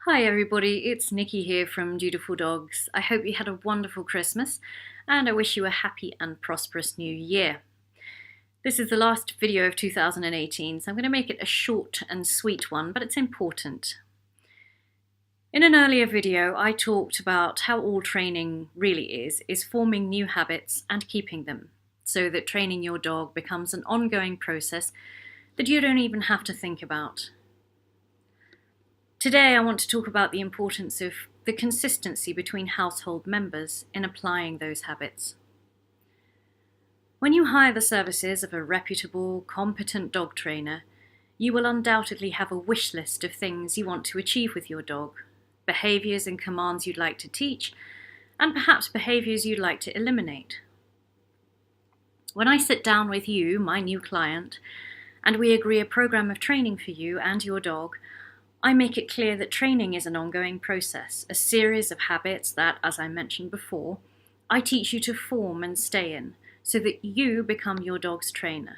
Hi everybody, it's Nikki here from Dutiful Dogs. I hope you had a wonderful Christmas and I wish you a happy and prosperous new year. This is the last video of 2018, so I'm going to make it a short and sweet one, but it's important. In an earlier video, I talked about how all training really is forming new habits and keeping them, so that training your dog becomes an ongoing process that you don't even have to think about. Today I want to talk about the importance of the consistency between household members in applying those habits. When you hire the services of a reputable, competent dog trainer, you will undoubtedly have a wish list of things you want to achieve with your dog, behaviours and commands you'd like to teach, and perhaps behaviours you'd like to eliminate. When I sit down with you, my new client, and we agree a programme of training for you and your dog, I make it clear that training is an ongoing process, a series of habits that, as I mentioned before, I teach you to form and stay in, so that you become your dog's trainer.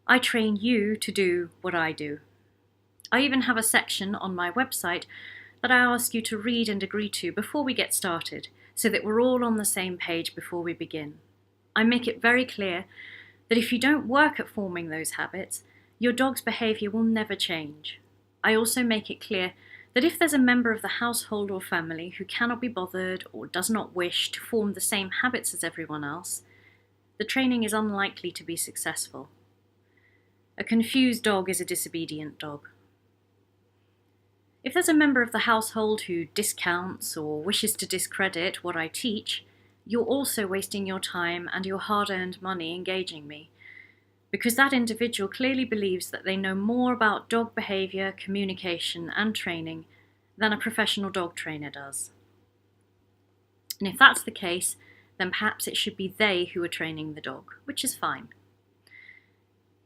I train you to do what I do. I even have a section on my website that I ask you to read and agree to before we get started, so that we're all on the same page before we begin. I make it very clear that if you don't work at forming those habits, your dog's behaviour will never change. I also make it clear that if there's a member of the household or family who cannot be bothered or does not wish to form the same habits as everyone else, the training is unlikely to be successful. A confused dog is a disobedient dog. If there's a member of the household who discounts or wishes to discredit what I teach, you're also wasting your time and your hard-earned money engaging me, because that individual clearly believes that they know more about dog behaviour, communication and training than a professional dog trainer does. And if that's the case, then perhaps it should be they who are training the dog, which is fine.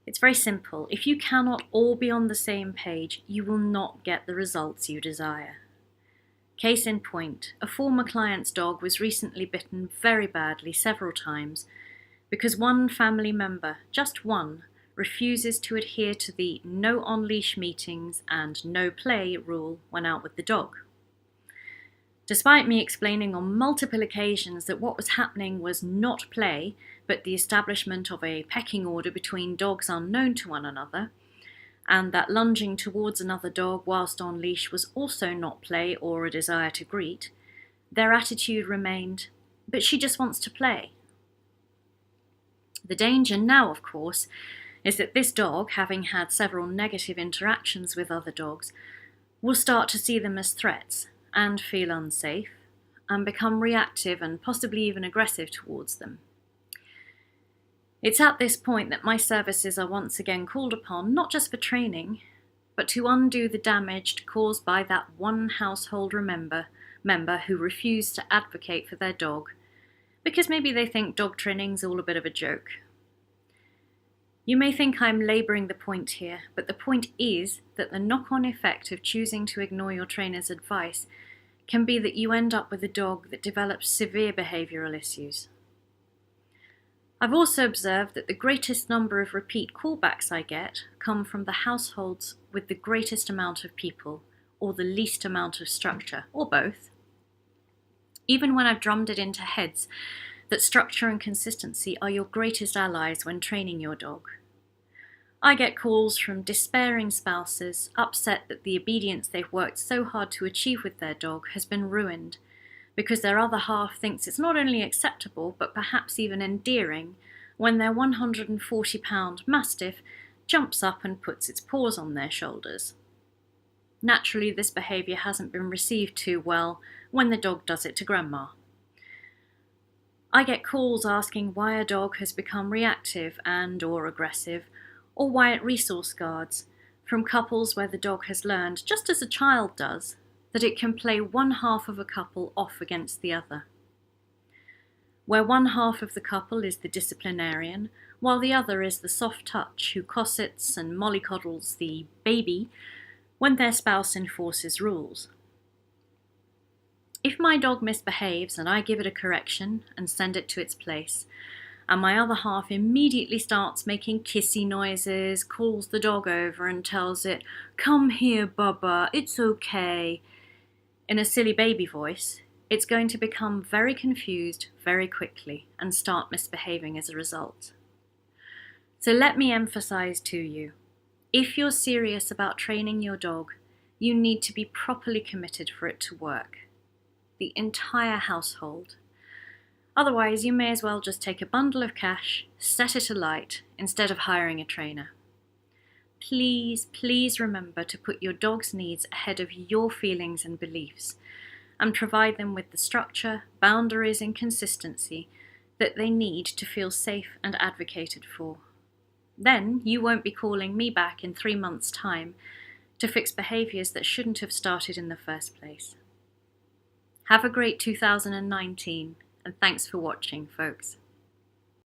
It's very simple. If you cannot all be on the same page, you will not get the results you desire. Case in point, a former client's dog was recently bitten very badly several times because one family member, just one, refuses to adhere to the no on-leash meetings and no play rule when out with the dog. Despite me explaining on multiple occasions that what was happening was not play, but the establishment of a pecking order between dogs unknown to one another, and that lunging towards another dog whilst on leash was also not play or a desire to greet, their attitude remained, "But she just wants to play." The danger now, of course, is that this dog, having had several negative interactions with other dogs, will start to see them as threats and feel unsafe and become reactive and possibly even aggressive towards them. It's at this point that my services are once again called upon, not just for training, but to undo the damage caused by that one household member who refused to advocate for their dog, because maybe they think dog training's all a bit of a joke. You may think I'm labouring the point here, but the point is that the knock-on effect of choosing to ignore your trainer's advice can be that you end up with a dog that develops severe behavioural issues. I've also observed that the greatest number of repeat callbacks I get come from the households with the greatest amount of people, or the least amount of structure, or both. Even when I've drummed it into heads that structure and consistency are your greatest allies when training your dog. I get calls from despairing spouses, upset that the obedience they've worked so hard to achieve with their dog has been ruined, because their other half thinks it's not only acceptable, but perhaps even endearing, when their 140-pound Mastiff jumps up and puts its paws on their shoulders. Naturally, this behaviour hasn't been received too well when the dog does it to Grandma. I get calls asking why a dog has become reactive and/or aggressive, or why it resource guards, from couples where the dog has learned, just as a child does, that it can play one half of a couple off against the other. Where one half of the couple is the disciplinarian, while the other is the soft touch who cossets and mollycoddles the baby when their spouse enforces rules. If my dog misbehaves and I give it a correction and send it to its place, and my other half immediately starts making kissy noises, calls the dog over and tells it, "Come here, Bubba, it's okay," in a silly baby voice, it's going to become very confused very quickly and start misbehaving as a result. So let me emphasize to you, if you're serious about training your dog, you need to be properly committed for it to work. The entire household. Otherwise, you may as well just take a bundle of cash, set it alight, instead of hiring a trainer. Please, please remember to put your dog's needs ahead of your feelings and beliefs, and provide them with the structure, boundaries, and consistency that they need to feel safe and advocated for. Then you won't be calling me back in 3 months' time to fix behaviours that shouldn't have started in the first place. Have a great 2019, and thanks for watching, folks.